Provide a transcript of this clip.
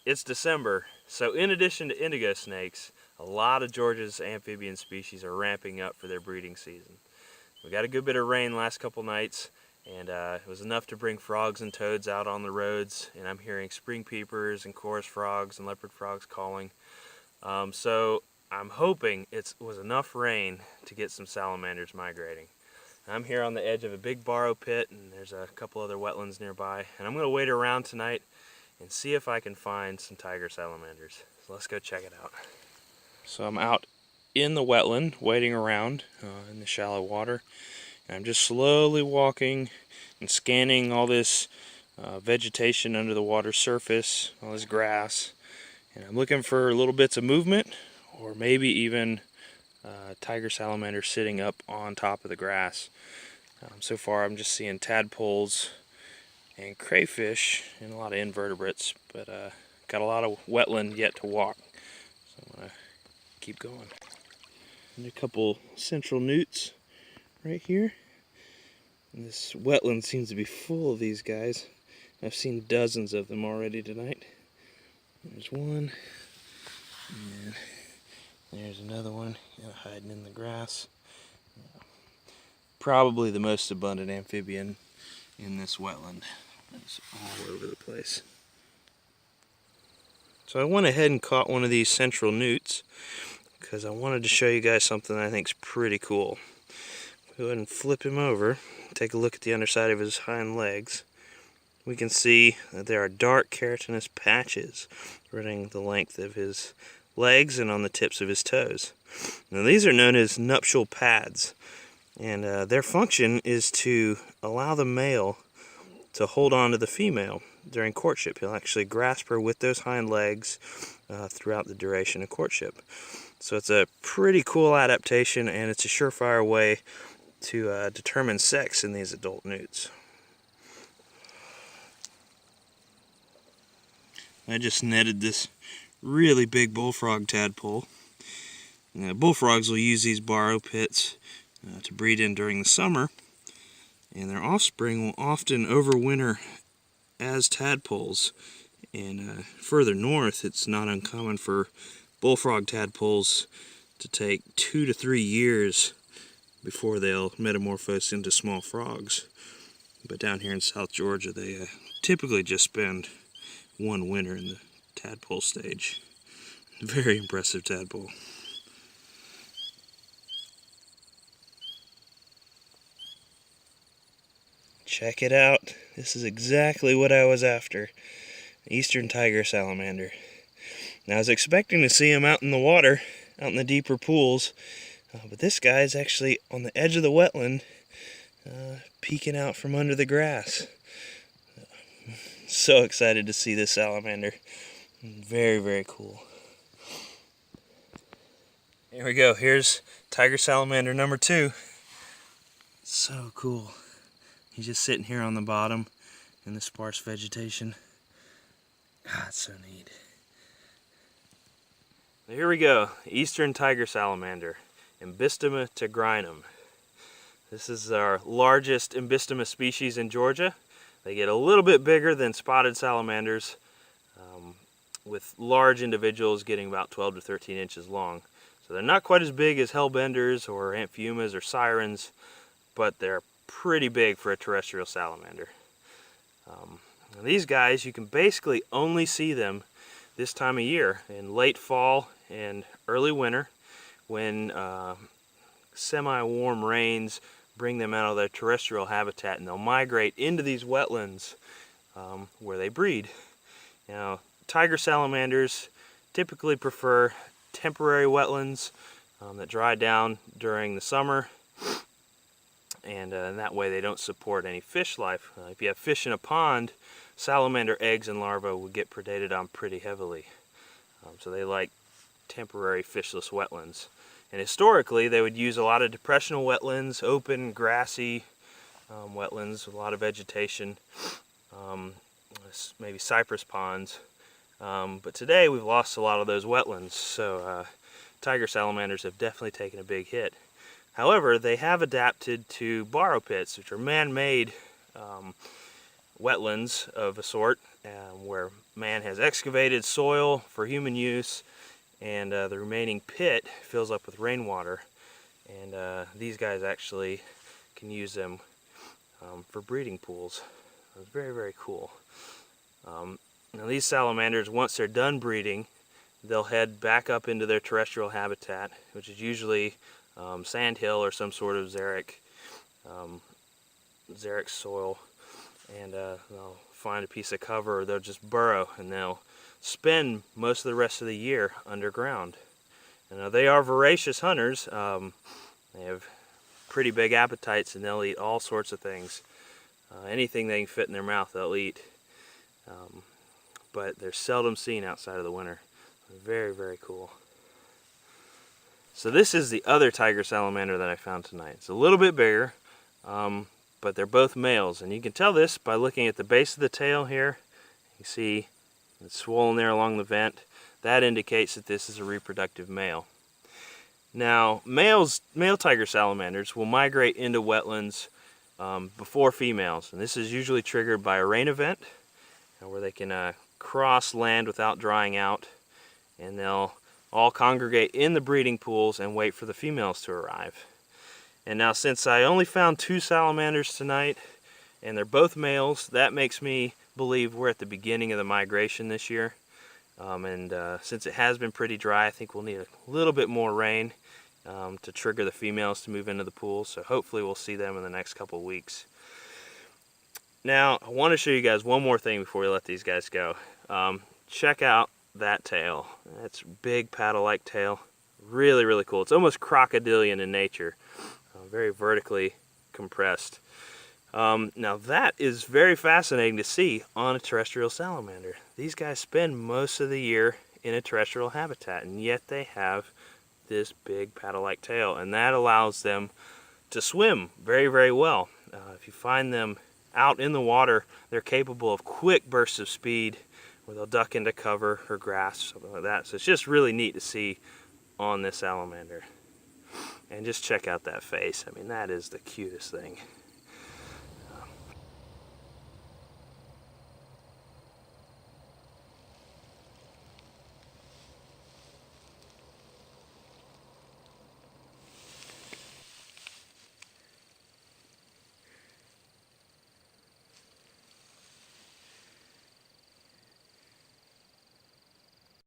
it's December, so in addition to indigo snakes, a lot of Georgia's amphibian species are ramping up for their breeding season. We got a good bit of rain last couple nights, and it was enough to bring frogs and toads out on the roads, and I'm hearing spring peepers and chorus frogs and leopard frogs calling. So I'm hoping it was enough rain to get some salamanders migrating. I'm here on the edge of a big borrow pit, and there's a couple other wetlands nearby, and I'm going to wait around tonight and see if I can find some tiger salamanders. So let's go check it out. So I'm out in the wetland waiting around in the shallow water, and I'm just slowly walking and scanning all this vegetation under the water surface, all this grass, and I'm looking for little bits of movement, or maybe even tiger salamander sitting up on top of the grass. So far I'm just seeing tadpoles and crayfish and a lot of invertebrates, but got a lot of wetland yet to walk, so I'm going to keep going. And a couple central newts right here. And this wetland seems to be full of these guys. I've seen dozens of them already tonight. There's one, and there's another one hiding in the grass. Probably the most abundant amphibian in this wetland. It's all over the place. So I went ahead and caught one of these central newts because I wanted to show you guys something I think is pretty cool. Go ahead and flip him over, take a look at the underside of his hind legs. We can see that there are dark keratinous patches running the length of his legs and on the tips of his toes. Now these are known as nuptial pads, and their function is to allow the male to hold on to the female during courtship. He'll actually grasp her with those hind legs throughout the duration of courtship. So it's a pretty cool adaptation, and it's a surefire way to determine sex in these adult newts. I just netted this really big bullfrog tadpole. Bullfrogs will use these borrow pits to breed in during the summer, and their offspring will often overwinter as tadpoles. And further north, it's not uncommon for bullfrog tadpoles to take 2 to 3 years before they'll metamorphose into small frogs. But down here in South Georgia, they typically just spend one winter in the tadpole stage. Very impressive tadpole. Check it out. This is exactly what I was after. Eastern Tiger Salamander. Now I was expecting to see him out in the water, out in the deeper pools, but this guy is actually on the edge of the wetland, peeking out from under the grass. So excited to see this salamander. Very, very cool. Here we go. Here's tiger salamander number 2. So cool. He's just sitting here on the bottom in the sparse vegetation. Ah, it's so neat. Here we go. Eastern Tiger Salamander, Embystoma tigrinum. This is our largest Embystoma species in Georgia. They get a little bit bigger than spotted salamanders, with large individuals getting about 12 to 13 inches long. So they're not quite as big as hellbenders or amphiumas or sirens, but they're pretty big for a terrestrial salamander. These guys, you can basically only see them this time of year, in late fall and early winter, when semi-warm rains bring them out of their terrestrial habitat, and they'll migrate into these wetlands where they breed. Now, tiger salamanders typically prefer temporary wetlands that dry down during the summer, and that way they don't support any fish life. If you have fish in a pond, salamander eggs and larvae would get predated on pretty heavily. So they like temporary fishless wetlands. And historically, they would use a lot of depressional wetlands, open, grassy wetlands with a lot of vegetation, maybe cypress ponds. But today, we've lost a lot of those wetlands, so tiger salamanders have definitely taken a big hit. However, they have adapted to borrow pits, which are man-made wetlands of a sort, where man has excavated soil for human use, and the remaining pit fills up with rainwater. And these guys actually can use them for breeding pools. It's very, very cool. Now these salamanders, once they're done breeding, they'll head back up into their terrestrial habitat, which is usually sandhill or some sort of xeric soil, and they'll find a piece of cover, or they'll just burrow, and they'll spend most of the rest of the year underground. And they are voracious hunters. They have pretty big appetites, and they'll eat all sorts of things. Anything they can fit in their mouth, they'll eat. But they're seldom seen outside of the winter. Very, very cool. So this is the other tiger salamander that I found tonight. It's a little bit bigger, but they're both males. And you can tell this by looking at the base of the tail here. You see it's swollen there along the vent. That indicates that this is a reproductive male. Now, male tiger salamanders will migrate into wetlands before females. And this is usually triggered by a rain event, where they can cross land without drying out, and they'll all congregate in the breeding pools and wait for the females to arrive. And now, since I only found 2 salamanders tonight, and they're both males, that makes me believe we're at the beginning of the migration this year. Since it has been pretty dry, I think we'll need a little bit more rain to trigger the females to move into the pool. So hopefully we'll see them in the next couple of weeks. Now, I want to show you guys one more thing before we let these guys go. Check out that tail. That's big paddle-like tail. Really, really cool. It's almost crocodilian in nature. Very vertically compressed. Now that is very fascinating to see on a terrestrial salamander. These guys spend most of the year in a terrestrial habitat, and yet they have this big paddle-like tail, and that allows them to swim very, very well. If you find them out in the water, they're capable of quick bursts of speed where they'll duck into cover or grass, something like that. So it's just really neat to see on this salamander. And just check out that face. I mean, that is the cutest thing.